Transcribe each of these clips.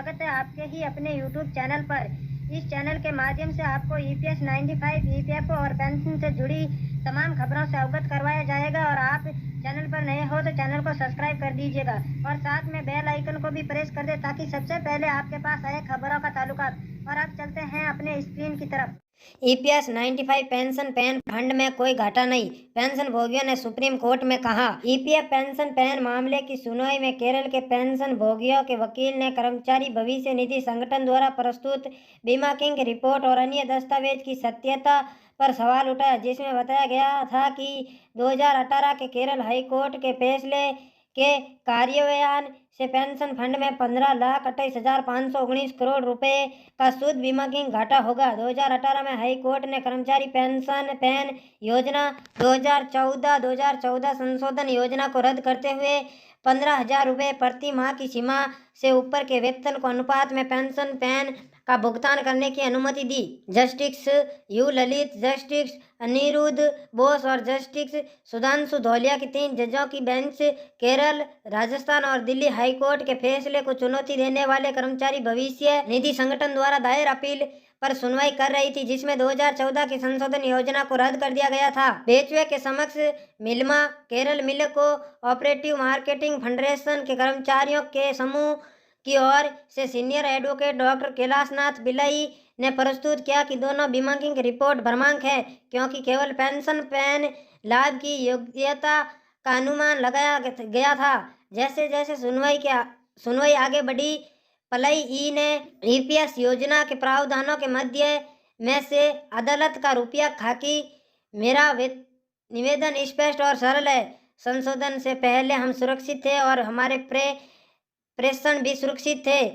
स्वागत है आपके ही अपने YouTube चैनल पर। इस चैनल के माध्यम से आपको EPS 95, EPFO और पेंशन से जुड़ी तमाम खबरों से अवगत करवाया जाएगा। और आप चैनल पर नए हो तो चैनल को सब्सक्राइब कर दीजिएगा और साथ में बेल आइकन को भी प्रेस कर दे ताकि सबसे पहले आपके पास आए खबरों का ताल्लुकात। और अब चलते हैं अपने स्क्रीन की तरफ। EPS 95 पेंशन पैन फंड में कोई घाटा नहीं, पेंशन भोगियों ने सुप्रीम कोर्ट में कहा। EPF पेंशन पैन मामले की सुनवाई में केरल के पेंशन भोगियों के वकील ने कर्मचारी भविष्य निधि संगठन द्वारा प्रस्तुत बीमा किंग रिपोर्ट और अन्य दस्तावेज की सत्यता पर सवाल उठाया, जिसमें बताया गया था कि 2018 के केरल हाई कोर्ट के फैसले के कार्यान्वयन से पेंशन फंड में 15,28,519 करोड़ रुपए का शुद्ध बीमा किंग घाटा होगा। 2018 में हाई कोर्ट ने कर्मचारी पेंशन पैन योजना 2014 संशोधन योजना को रद्द करते हुए 15,000 रुपये प्रति माह की सीमा से ऊपर के वेतन को अनुपात में पेंशन पैन का भुगतान करने की अनुमति दी। Justice U Lalit, justice Aniruddha Bose और जस्टिस सुधांशु धौलिया की 3 जजों की बेंच केरल, राजस्थान और दिल्ली हाई कोर्ट के फैसले को चुनौती देने वाले कर्मचारी भविष्य निधि संगठन द्वारा दायर अपील पर सुनवाई कर रही थी, जिसमें 2014 की संशोधन योजना को रद्द कर दिया गया था। बेचवे के समक्ष मिल्मा केरल मिल को ऑपरेटिव मार्केटिंग फेडरेशन के कर्मचारियों के समूह की ओर से सीनियर एडवोकेट डॉक्टर कैलाशनाथ बिल्लाई ने प्रस्तुत किया कि दोनों बीमा किंग रिपोर्ट भ्रमांक है, क्योंकि केवल पेंशन पैन लाभ की योग्यता का अनुमान लगाया गया था। जैसे जैसे सुनवाई आगे बढ़ी, पलई ई ने EPS योजना के प्रावधानों के मध्य में से अदालत का रुपया खाकी। मेरा निवेदन स्पष्ट और सरल है, संशोधन से पहले हम सुरक्षित थे और हमारे प्रेषण भी सुरक्षित थे।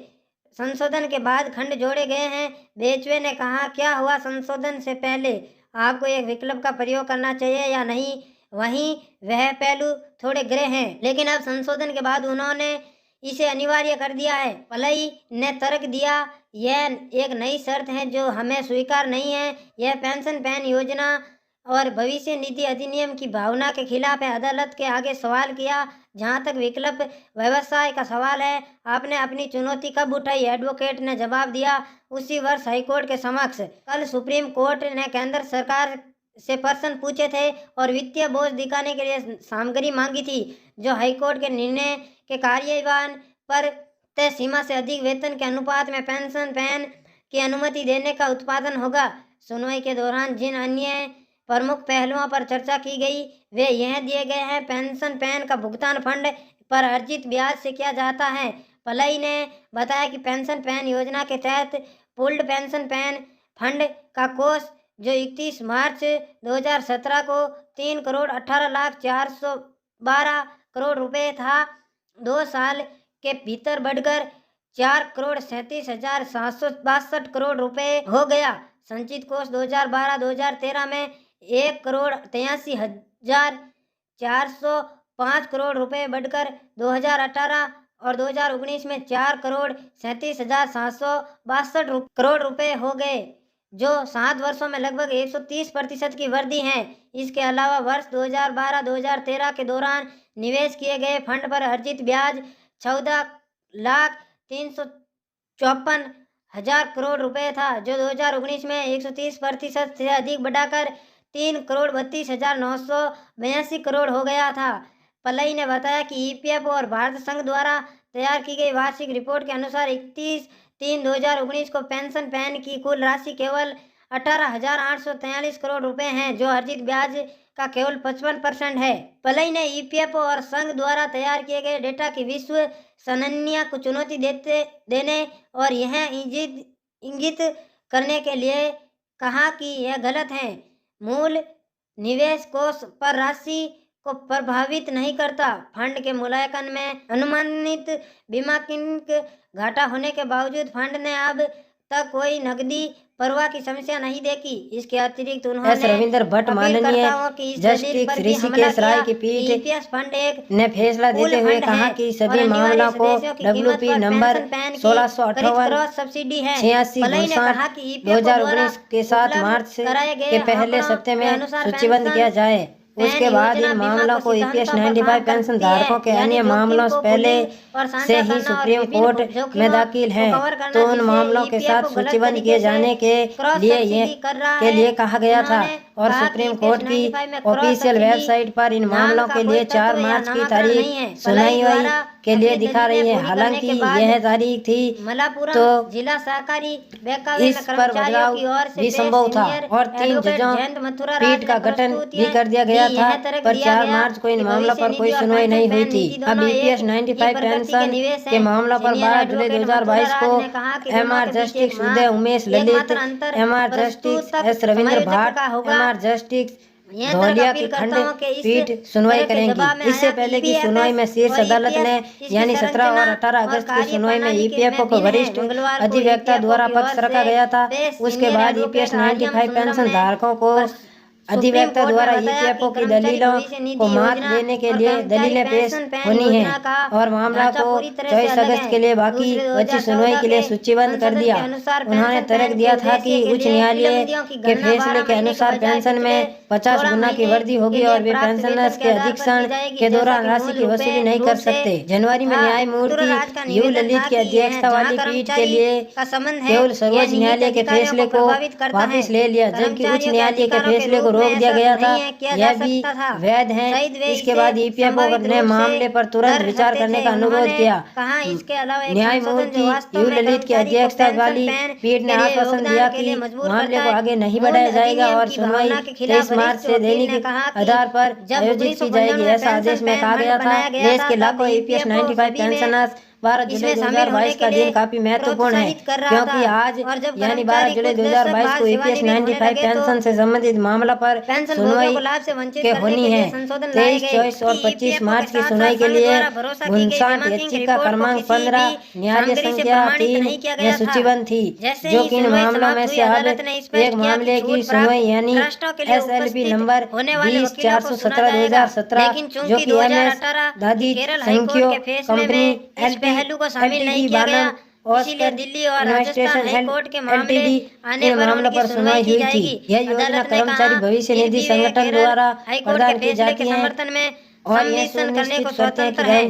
संशोधन के बाद खंड जोड़े गए हैं। बेचवे ने कहा, क्या हुआ? संशोधन से पहले आपको एक विकल्प का प्रयोग करना चाहिए या नहीं, वहीं वह पहलू थोड़े ग्रे हैं, लेकिन अब संशोधन के बाद उन्होंने इसे अनिवार्य कर दिया है। पलई ने तर्क दिया, यह एक नई शर्त है जो हमें स्वीकार नहीं है। यह पेंशन पैन योजना और भविष्य निधि अधिनियम की भावना के खिलाफ है। अदालत के आगे सवाल किया, जहां तक विकल्प व्यवसाय का सवाल है, आपने अपनी चुनौती कब उठाई? एडवोकेट ने जवाब दिया, उसी वर्ष हाईकोर्ट के समक्ष। कल सुप्रीम कोर्ट ने केंद्र सरकार से प्रश्न पूछे थे और वित्तीय बोझ दिखाने के लिए सामग्री मांगी थी, जो हाईकोर्ट के निर्णय के कार्यान्वयन पर तय सीमा से अधिक वेतन के अनुपात में पेंशन पैन की अनुमति देने का उत्पादन होगा। सुनवाई के दौरान जिन अन्य प्रमुख पहलुओं पर चर्चा की गई वे यह दिए गए हैं। पेंशन पैन का भुगतान फंड पर अर्जित ब्याज से किया जाता है। पलई ने बताया कि पेंशन पैन योजना के तहत पूल्ड पेंशन पैन फंड का कोष, जो 31 मार्च 2017 को 3,18,412 करोड़ रुपए था, 2 साल के भीतर बढ़कर 4,37,762 करोड़ रुपए हो गया। संचित कोष 2012-2013 में 1,83,405 करोड़ रुपए बढ़कर 2018 और 2019 में 4,37,762 करोड़ रुपए हो गए, जो 7 वर्षों में लगभग 130% की वृद्धि है। इसके अलावा वर्ष 2012-2013 के दौरान निवेश किए गए फंड पर अर्जित ब्याज 14,354,000 करोड़ रुपए था, जो 2019 में 130% से अधिक बढ़ाकर 3,32,982 करोड़ हो गया था। पलई ने बताया कि EPF और भारत संघ द्वारा तैयार की गई वार्षिक रिपोर्ट के अनुसार 31/3/2019 को पेंशन पैन की कुल राशि केवल 18,843 करोड़ रुपए हैं, जो अर्जित ब्याज का केवल 55% है। पलई ने EPF और संघ द्वारा तैयार किए गए डेटा की विश्वसनीयता को चुनौती देने और यह इंगित करने के लिए कहा कि यह गलत है। मूल निवेश कोष पर राशि को प्रभावित नहीं करता। फंड के मूल्यांकन में अनुमानित बीमा किंग घाटा होने के बावजूद फंड ने अब तक कोई नकदी प्रवाह की समस्या नहीं देखी। इसके अतिरिक्त उन्होंने रविंद्र भट्ट माननीय जस्टिस ऋषिकेश राय की पीठ ने फैसला देते हुए कहा कि सभी मामलों को WP नंबर 1658/86/2019 के साथ मार्च के पहले सप्ताह में सूचीबद्ध किया जाए। उसके बाद इन मामलों को ईपीएस 95 पेंशन धारकों के अन्य मामलों से पहले से ही सुप्रीम कोर्ट में दाखिल है, तो उन मामलों के साथ सूचीबद्ध किए जाने के लिए कहा गया था और सुप्रीम कोर्ट की ऑफिशियल वेबसाइट पर इन मामलों के लिए 4 मार्च की तारीख सुनाई के लिए दिखा रही है। हालांकि यह तारीख थी तो जिला सहकारी इस पर बदलाव भी संभव था और 3 जजों पीठ का गठन भी कर दिया गया था, पर 4 मार्च को इन मामलों पर कोई सुनवाई नहीं हुई थी। अब ईपीएस 95 पेंशन के मामलों पर 12 जुलाई 2022 को MR justice Uday Umesh Lalit, MR justice S Ravindra Bhat, MR justice Dhulia की खंडपीठ सुनवाई करेंगी। इससे पहले की सुनवाई में शीर्ष अदालत ने यानी 17 और 18 अगस्त की सुनवाई में ईपीएफओ को वरिष्ठ अधिवक्ता द्वारा पक्ष रखा गया था। उसके बाद ईपीएस 95 पेंशन धारकों को अधिवक्ता द्वारा ईपीएफओ की दलीलों को मात देने के लिए दलीलें पेश होनी है और मामला को 24 अगस्त के लिए बाकी बची सुनवाई के लिए सूचीबद्ध कर दिया। उन्होंने तर्क दिया था कि उच्च न्यायालय के फैसले के अनुसार पेंशन में 50 गुना की वृद्धि होगी और वे पेंशनर्स के अधीक्षण के दौरान राशि की वसूली नहीं कर सकते। जनवरी में न्यायमूर्ति यू ललित की अध्यक्षता वाली पीठ के लिए केवल सर्वोच्च न्यायालय के फैसले को वापस ले लिया, जबकि उच्च न्यायालय के फैसले को रोक दिया गया था। यह भी वैध है। इसके बाद ईपीएफओ ने मामले पर तुरंत विचार करने का अनुरोध किया। न्यायमूर्ति यू ललित की अध्यक्षता वाली पीठ ने आश्वासन दिया कि मामले को आगे नहीं बढ़ाया जाएगा और सुनवाई 23 मार्च से दैनिक आधार पर आयोजित की जाएगी। ऐसा आदेश में कहा गया था। देश के लाखों ईपीएस 95 पेंशनर्स 12 जुलाई 2022 का दिन काफी महत्वपूर्ण है, क्योंकि आज यानी 12 जुलाई 2022 को ईपीएस 95 पेंशन से संबंधित मामला पर सुनवाई के होनी है। 23, 24 और 25 मार्च की सुनवाई के लिए 59 याचिका क्रमांक 15 न्यायालय संख्या 3 में सूचीबद्ध थी, जो कि इन मामलों में से अब एक मामले की सुनवाई यानी SLP नंबर 20/417/2017 जो कि MS दादी संख्यो कंपनी पहलू को शामिल नहीं किया गया, इसीलिए दिल्ली और राजस्थान हाईकोर्ट के मामले आने पर मामलों पर सुनवाई हुई थी। यह योजना कर्मचारी भविष्य निधि संगठन द्वारा प्रदान की जाती है और यह सुनिश्चित करते हैं कि कर्मचारी